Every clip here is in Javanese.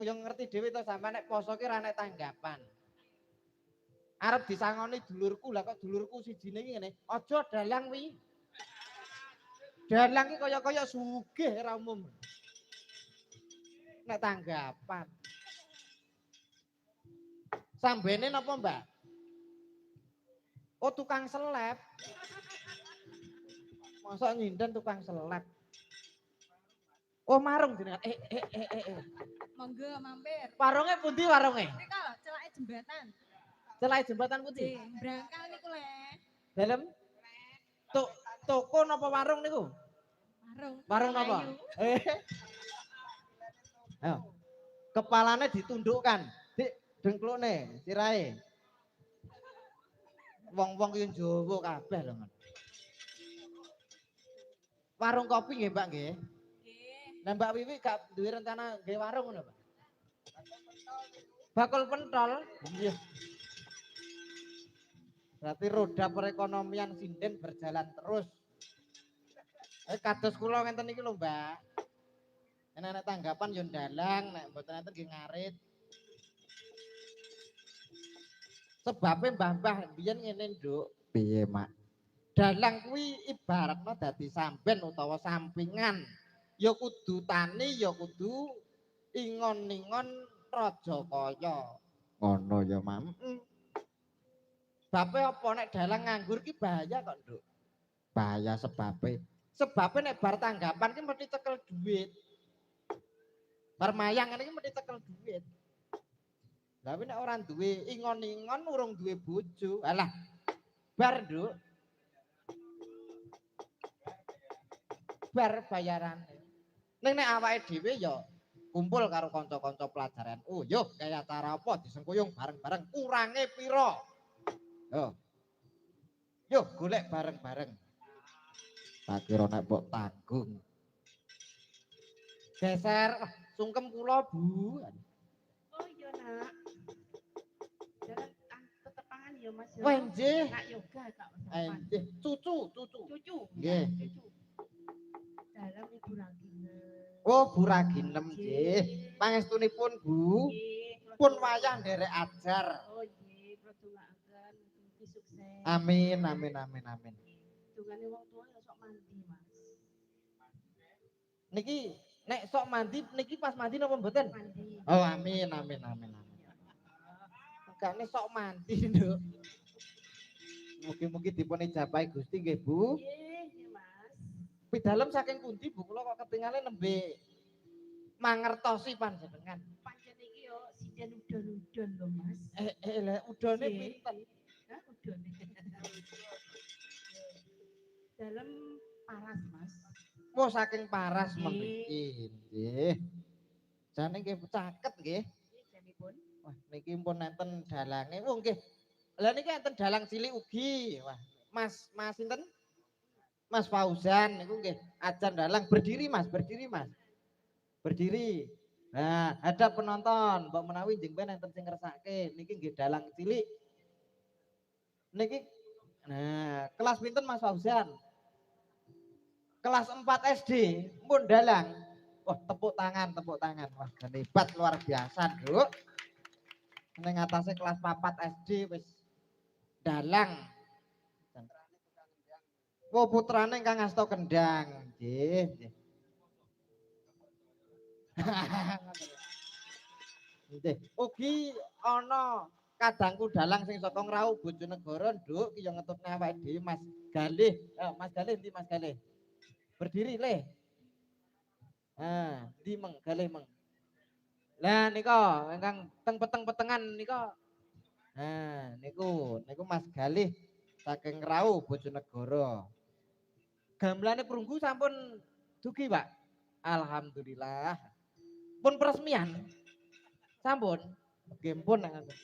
Yo ngerti dhewe to sampean nek poso ki ora nek tanggapan. Arep disangoni dulurku lah kok dulurku sijine iki ngene. Aja dalang wi. Dalang ki kaya-kaya sugih ora umum. Nek tanggapan. Sambene napa, Mbak? Oh, tukang seleb. Masa nyinden tukang seleb. Oh, marung jenengan. Monggo mampir. Warunge pundi warunge? Mriko celake jembatan. Celake jembatan pundi? Nggih, brangkal niku le. Dalem? Toko napa warung niku? Warung. Warung napa? Ayo. Kepalane ditundukkan. Dik, dengklukne, sirahe. Wong-wong ki Jawa kabeh lho. Warung kopi nggih, Mbak nggih. Nggih. Lah Mbak Wiwi gak duwe rencana nggih warung ngono, Pak? Bakul pentol. Iya. Berarti roda perekonomian sinden berjalan terus. Kados kula ngenten iki lho, Mbak. Nek tanggapan yo ndalang, nek mboten enten nggih ngarit. Sebabe mbah-mbah biyen ngene, Nduk. Piye, Mak? Dalang kuwi ibaratna dadi samben utawa sampingan. Ya kudu tani, ya kudu ingon-ingon raja kaya. Ngono ya, Mak. Sebabe apa nek dalang nganggur ki bahaya kok, Nduk. Bahaya sebabe. Sebabe nek bar tanggapan ki mesti cekel duit. Bar mayang ngene iki mesti cekel duit. Lah nek ora duwe ingon-ingon urung duwe bojo. Alah. Bar, Nduk. Bar bayarane. Ning nek awake dhewe ya kumpul karo kanca-kanca pelajaran. Oh, yo kaya acara apa disengkuyung bareng-bareng. Kurange pira? Yo. Yo golek bareng-bareng. Tak kira nek mbok tanggung. Geser, wah, sungkem kula, Bu. Oh iya, Nak. Jalan tetepangan ya, Mas. Wah, nggih. Nak yoga Kak. Nggih, cucu. Cucu. Nggih. Cucu. Dalam Ibu Ragina. Oh, Bu Raginem nggih. Pangestunipun, Bu. Nggih. Pun wayah nderek ajar. Oh nggih, kula dongaaken mugi sukses. Amin. Dungane wong tua ya sok mandi, Mas. Niki nek sok mandi niki pas mandi napa mboten? Mandi. Oh, amin. Enggakne sok mandi, Nduk. Mugi-mugi dipun ijabahi Gusti nggih, Bu. Nggih, Mas. Pidalem saking pundi Bu kula kok ketingale nembe mangertosi panjenengan. Pancen iki yo sinden udon-udon lho, Mas. Lah udane Nggih. pinten? Hah, udone. Dalam paras, Mas. Oh, saking Paras Nggih. mriki. Nggih. Jane nggih caket nggih. Nggih, janipun. Wah, niki pun enten dalange. Oh, nggih. Lah niki enten dalang cilik ugi. Wah, Mas sinten? Mas Fauzan niku nggih ajan dalang berdiri Mas. Berdiri. Nah, ada penonton, mbok menawi njeng ben enten sing ngersake. Niki nggih dalang cilik. Niki nah, kelas pinten Mas Fauzan? Kelas 4 SD, pun dalang. Wah, tepuk tangan. Wah, hebat luar biasa, Nduk. Ning atase kelas 4 SD wis dalang. Oh, putrane Kang Asto Kendang. Nggih. Nggih. Ugi ana kadangku dalang sing saka Ngrau Bojonegoro, Nduk, ki yo ngetutne awake dhewe Mas Galih. Mas Galih ndi Mas Galih? Berdiri le. Di meng galih meng. Lah nika ingkang teng peteng-petengan nika. Niku Mas Galih saking Rau Bojonegoro. Gamelane perunggu sampun dugi, Pak. Alhamdulillah. Pun peresmian. Sampun. Nggih pun nek ngoten.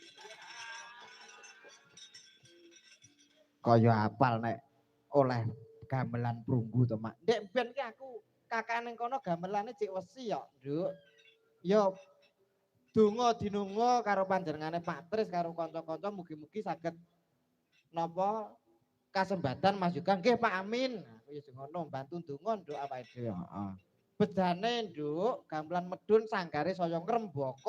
Kaya apal nek oleh gamelan perunggu to, Mak. Ndek ben ki aku kakak ning kono gamelane cek wesi ya, Nduk. Ya donga dinunga karo panjenengane Pak Tris karo kanca-kanca mugi-mugi saged napa kasembatan Mas Juga nggih Pak Amin. Nah, ya ngono bantu donga Nduk awake dhewe, heeh. Bedane nduk, gamelan medun sanggare saya ngrembaka.